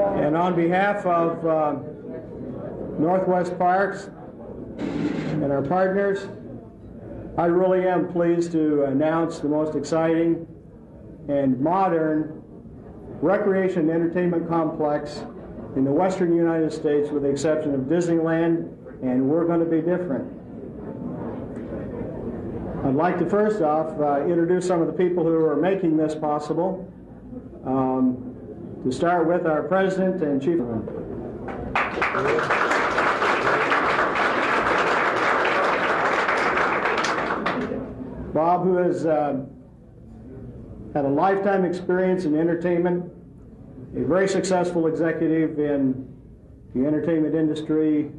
And on behalf of Northwest Parks and our partners, I really am pleased to announce the most exciting and modern recreation and entertainment complex in the western United States, with the exception of Disneyland, and we're going to be different. I'd like to first off introduce some of the people who are making this possible. To start with, our President and Chief. Bob, who has had a lifetime experience in entertainment, a very successful executive in the entertainment industry,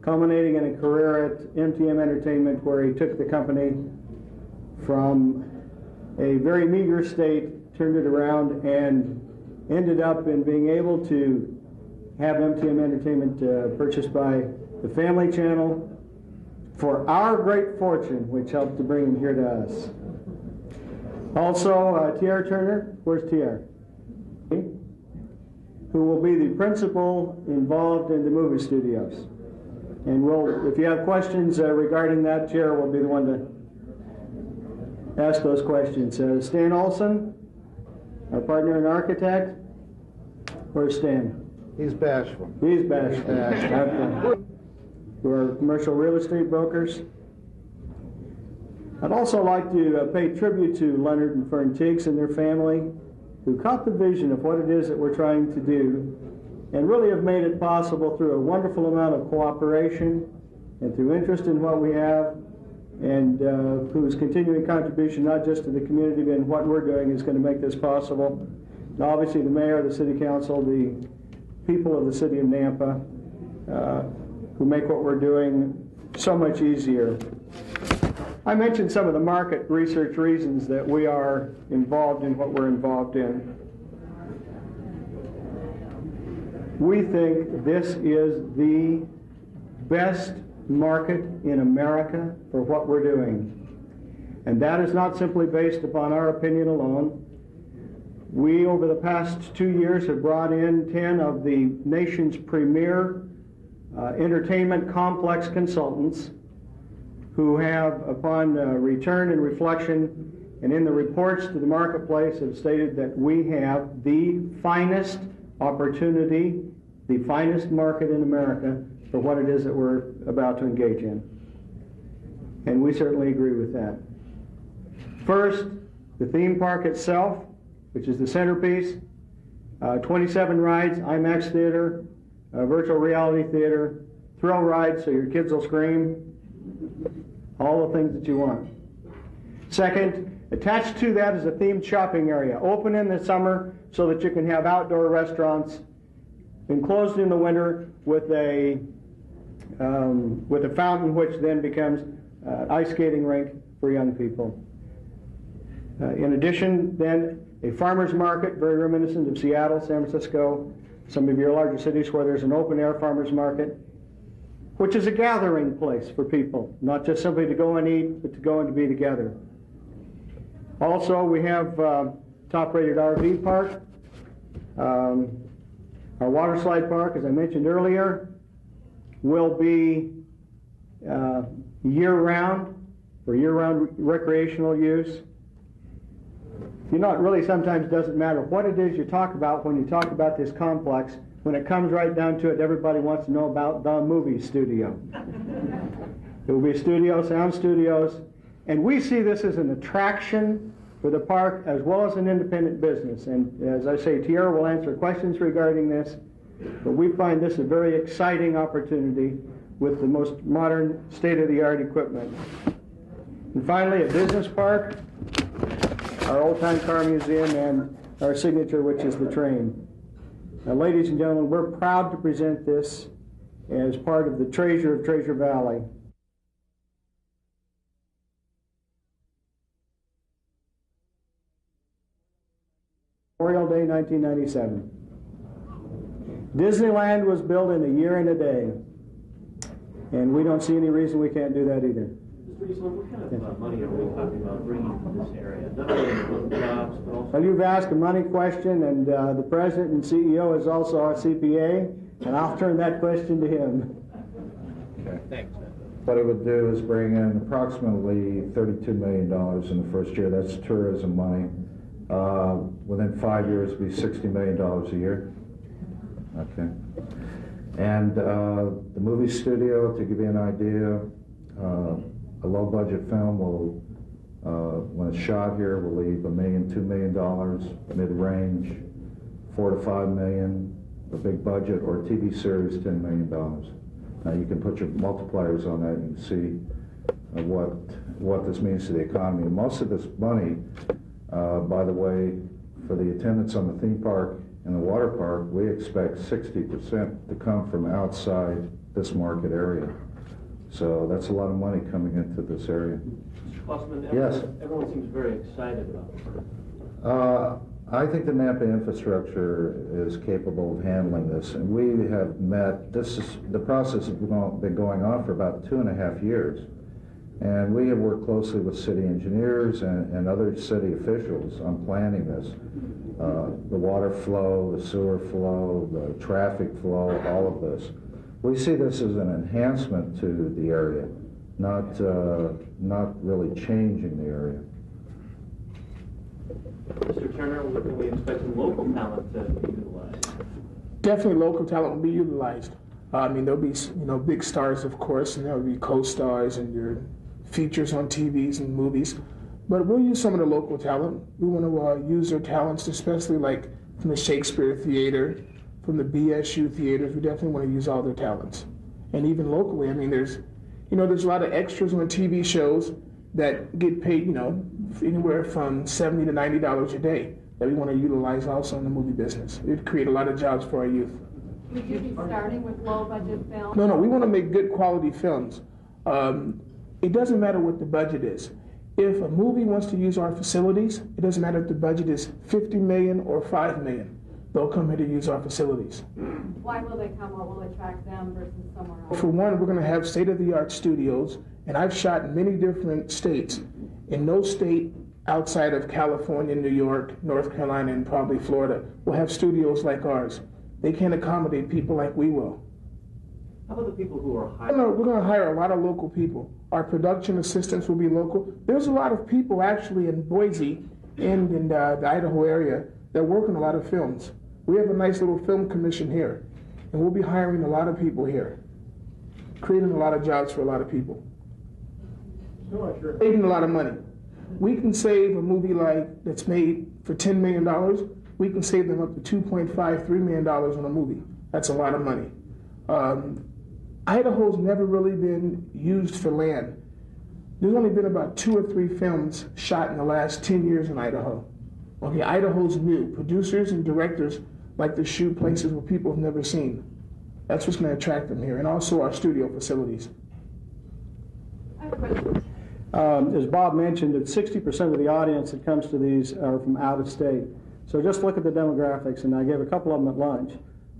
culminating in a career at MTM Entertainment, where he took the company from a very meager state, turned it around, and ended up in being able to have MTM Entertainment purchased by the Family Channel for our great fortune, which helped to bring him here to us. Also, T.R. Turner, where's T.R.? Who will be the principal involved in the movie studios. And if you have questions regarding that, Chair will be the one to ask those questions. Stan Olson, our partner and architect. Where's Stan? He's bashful. He's bashful. We're commercial real estate brokers. I'd also like to pay tribute to Leonard and Fern Teagues and their family, who caught the vision of what it is that we're trying to do, and really have made it possible through a wonderful amount of cooperation and through interest in what we have, and whose continuing contribution, not just to the community, but in what we're doing, is going to make this possible. And obviously the mayor, the city council, the people of the city of Nampa, who make what we're doing so much easier. I mentioned some of the market research reasons that we are involved in what we're involved in. We think this is the best market in America for what we're doing. And that is not simply based upon our opinion alone. We, over the past 2 years, have brought in 10 of the nation's premier entertainment complex consultants, who have, upon return and reflection and in the reports to the marketplace, have stated that we have the finest opportunity, the finest market in America for what it is that we're about to engage in. And we certainly agree with that. First, the theme park itself, which is the centerpiece, 27 rides, IMAX theater, virtual reality theater, thrill rides so your kids will scream, all the things that you want. Second, attached to that is a themed shopping area, open in the summer so that you can have outdoor restaurants, enclosed in the winter with a fountain, which then becomes ice skating rink for young people. In addition, then, a farmer's market, very reminiscent of Seattle, San Francisco, some of your larger cities, where there's an open-air farmer's market, which is a gathering place for people, not just simply to go and eat, but to go and to be together. Also, we have top-rated RV park. Our water slide park, as I mentioned earlier, will be year-round, for year-round recreational use. You know, it really sometimes doesn't matter what it is you talk about when you talk about this complex. When it comes right down to it, everybody wants to know about the movie studio. There will be studios, sound studios, and we see this as an attraction for the park as well as an independent business. And as I say, Tierra will answer questions regarding this, but we find this a very exciting opportunity with the most modern, state-of-the-art equipment. And finally, a business park, our old-time car museum, and our signature, which is the train. Now, ladies and gentlemen, we're proud to present this as part of the treasure of Treasure Valley. Memorial Day, 1997. Disneyland was built in a year and a day, and we don't see any reason we can't do that either. Mr. Eastland, what kind of money are we talking about bringing to this area? Not only jobs, but also... Well, you've asked a money question, and the president and CEO is also our CPA, and I'll turn that question to him. Okay. Thanks. What it would do is bring in approximately $32 million in the first year. That's tourism money. Within 5 years, it'd be $60 million a year. Okay. And the movie studio, to give you an idea, a low-budget film will, when it's shot here, will leave $1 million, $2 million, mid-range, $4 to $5 million, a big budget, or a TV series, $10 million. Now you can put your multipliers on that and see what this means to the economy. And most of this money, by the way, for the attendance on the theme park and the water park, we expect 60% to come from outside this market area. So that's a lot of money coming into this area. Mr. Klossman, yes. Everyone seems very excited about it. I think the Nampa infrastructure is capable of handling this, and we have met, the process has been going on for about 2.5 years, and we have worked closely with city engineers and other city officials on planning this. The water flow, the sewer flow, the traffic flow, all of this. We see this as an enhancement to the area, not really changing the area. Mr. Turner, can we expect some local talent to be utilized? Definitely local talent will be utilized. I mean, there'll be, big stars, of course, and there'll be co-stars and your features on TVs and movies. But we'll use some of the local talent. We want to use their talents, especially like from the Shakespeare Theater, from the BSU theaters. We definitely want to use all their talents. And even locally, I mean, there's a lot of extras on TV shows that get paid, anywhere from $70 to $90 a day that we want to utilize also in the movie business. It'd create a lot of jobs for our youth. Would you be starting with low-budget films? No, we want to make good quality films. It doesn't matter what the budget is. If a movie wants to use our facilities, it doesn't matter if the budget is $50 million or $5 million. They'll come here to use our facilities. Why will they come? What will attract them versus somewhere else? For one, we're going to have state-of-the-art studios, and I've shot in many different states. In no state outside of California, New York, North Carolina, and probably Florida will have studios like ours. They can't accommodate people like we will. How about the people who are hired? We're going to hire a lot of local people. Our production assistants will be local. There's a lot of people actually in Boise and in the Idaho area that work on a lot of films. We have a nice little film commission here, and we'll be hiring a lot of people here, creating a lot of jobs for a lot of people. Saving a lot of money. We can save a movie that's made for $10 million. We can save them up to $2.5–3 million on a movie. That's a lot of money. Idaho's never really been used for land. There's only been about 2 or 3 films shot in the last 10 years in Idaho. Okay, Idaho's new. Producers and directors like to shoot places where people have never seen. That's what's going to attract them here, and also our studio facilities. I have a question. As Bob mentioned, that 60% of the audience that comes to these are from out of state. So just look at the demographics, and I gave a couple of them at lunch.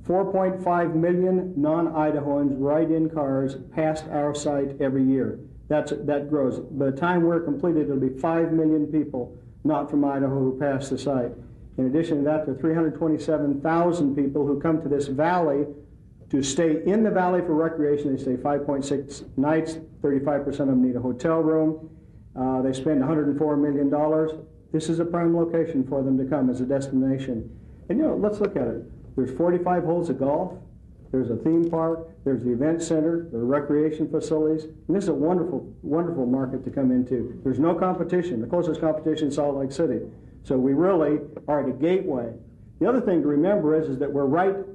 4.5 million non-Idahoans ride in cars past our site every year. That grows. By the time we're completed, it'll be 5 million people not from Idaho who pass the site. In addition to that, there are 327,000 people who come to this valley to stay in the valley for recreation. They stay 5.6 nights. 35% of them need a hotel room. They spend $104 million. This is a prime location for them to come as a destination. And let's look at it. There's 45 holes of golf. There's a theme park. There's the event center. There are recreation facilities. And this is a wonderful, wonderful market to come into. There's no competition. The closest competition is Salt Lake City. So we really are at a gateway. The other thing to remember is that we're right in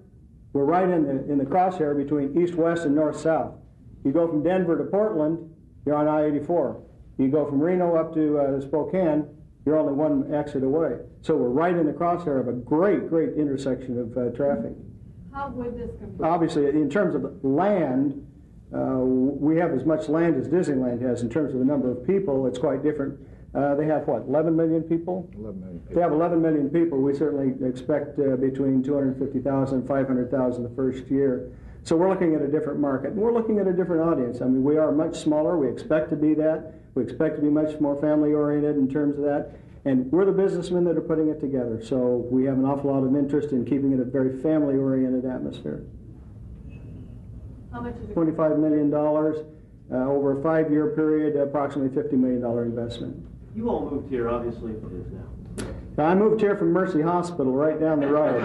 the crosshair between east-west and north-south. You go from Denver to Portland, you're on I-84. You go from Reno up to Spokane, you're only one exit away. So we're right in the crosshair of a great, great intersection of traffic. How would this compare? Obviously, in terms of land, we have as much land as Disneyland has. In terms of the number of people, it's quite different. They have, 11 million people? 11 million people. They have 11 million people. We certainly expect between 250,000 and 500,000 the first year. So we're looking at a different market, and we're looking at a different audience. I mean, we are much smaller. We expect to be that. We expect to be much more family-oriented in terms of that. And we're the businessmen that are putting it together. So we have an awful lot of interest in keeping it a very family-oriented atmosphere. How much is it? $25 million over a 5-year period, approximately $50 million investment. You all moved here, obviously, it is now. Now, I moved here from Mercy Hospital right down the road.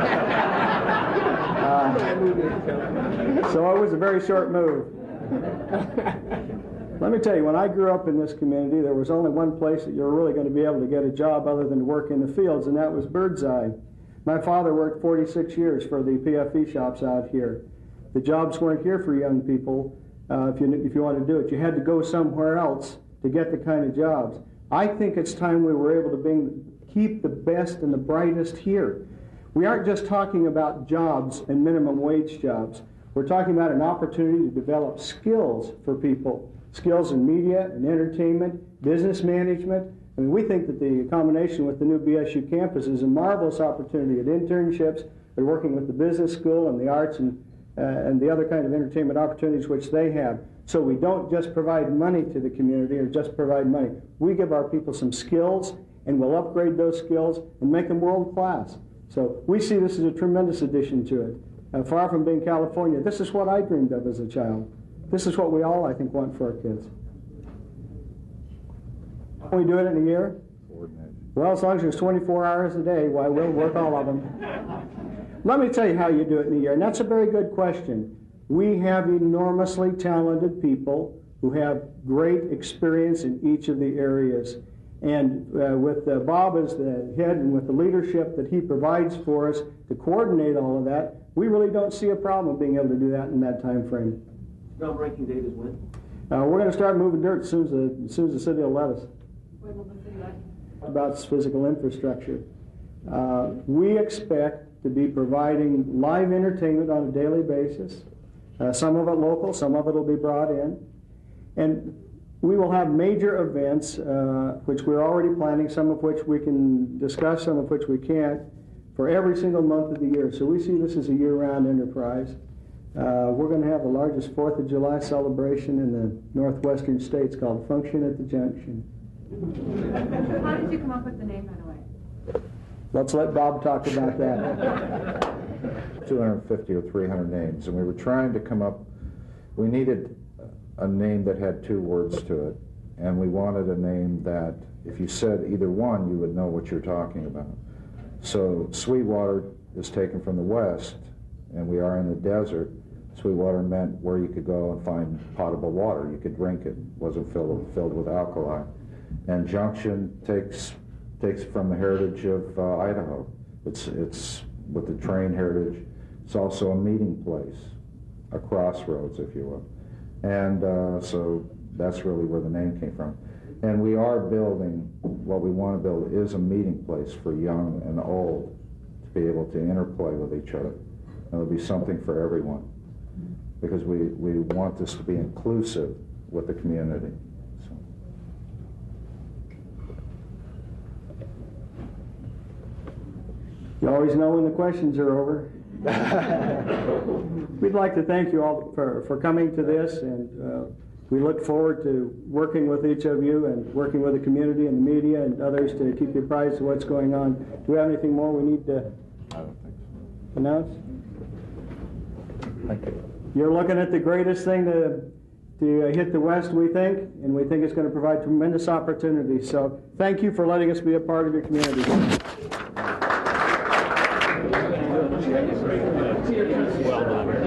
So it was a very short move. Let me tell you, when I grew up in this community, there was only one place that you were really going to be able to get a job other than to work in the fields, and that was Birdseye. My father worked 46 years for the PFE shops out here. The jobs weren't here for young people. If you wanted to do it, you had to go somewhere else to get the kind of jobs. I think it's time we were able to keep the best and the brightest here. We aren't just talking about jobs and minimum wage jobs. We're talking about an opportunity to develop skills for people, skills in media and entertainment, business management. I mean, we think that the combination with the new BSU campus is a marvelous opportunity at internships, at working with the business school and the arts and the other kind of entertainment opportunities which they have. So we don't just provide money to the community or just provide money. We give our people some skills, and we'll upgrade those skills and make them world class. So we see this as a tremendous addition to it. Far from being California, this is what I dreamed of as a child. This is what we all, I think, want for our kids. Can we do it in a year? Well, as long as there's 24 hours a day, why, we'll work all of them. Let me tell you how you do it in a year, and that's a very good question. We have enormously talented people who have great experience in each of the areas. And with Bob as the head and with the leadership that he provides for us to coordinate all of that, we really don't see a problem being able to do that in that time frame. Groundbreaking date is when? We're going to start moving dirt as soon as the city will let us. When will the city let you? About physical infrastructure. We expect to be providing live entertainment on a daily basis. Some of it local, some of it will be brought in. And we will have major events, which we're already planning, some of which we can discuss, some of which we can't, for every single month of the year. So we see this as a year-round enterprise. We're going to have the largest 4th of July celebration in the northwestern states called Function at the Junction. How did you come up with the name, by the way? Let's let Bob talk about that. 250 or 300 names, and we were trying to come up, we needed a name that had 2 words to it, and we wanted a name that if you said either one, you would know what you're talking about. So Sweetwater is taken from the west, and we are in the desert. Sweetwater meant where you could go and find potable water. You could drink it. It wasn't filled with alkali. And Junction takes from the heritage of Idaho. It's with the train heritage. It's also a meeting place, a crossroads, if you will. And so that's really where the name came from. And we are building, what we want to build is a meeting place for young and old to be able to interplay with each other. And there'll be something for everyone, because we want this to be inclusive with the community. So. You always know when the questions are over. We'd like to thank you all for coming to this, and we look forward to working with each of you and working with the community and the media and others to keep you apprised of what's going on. Do we have anything more we need to announce? Thank you. You're looking at the greatest thing to hit the West, we think, and we think it's going to provide tremendous opportunities. So thank you for letting us be a part of your community. Well done.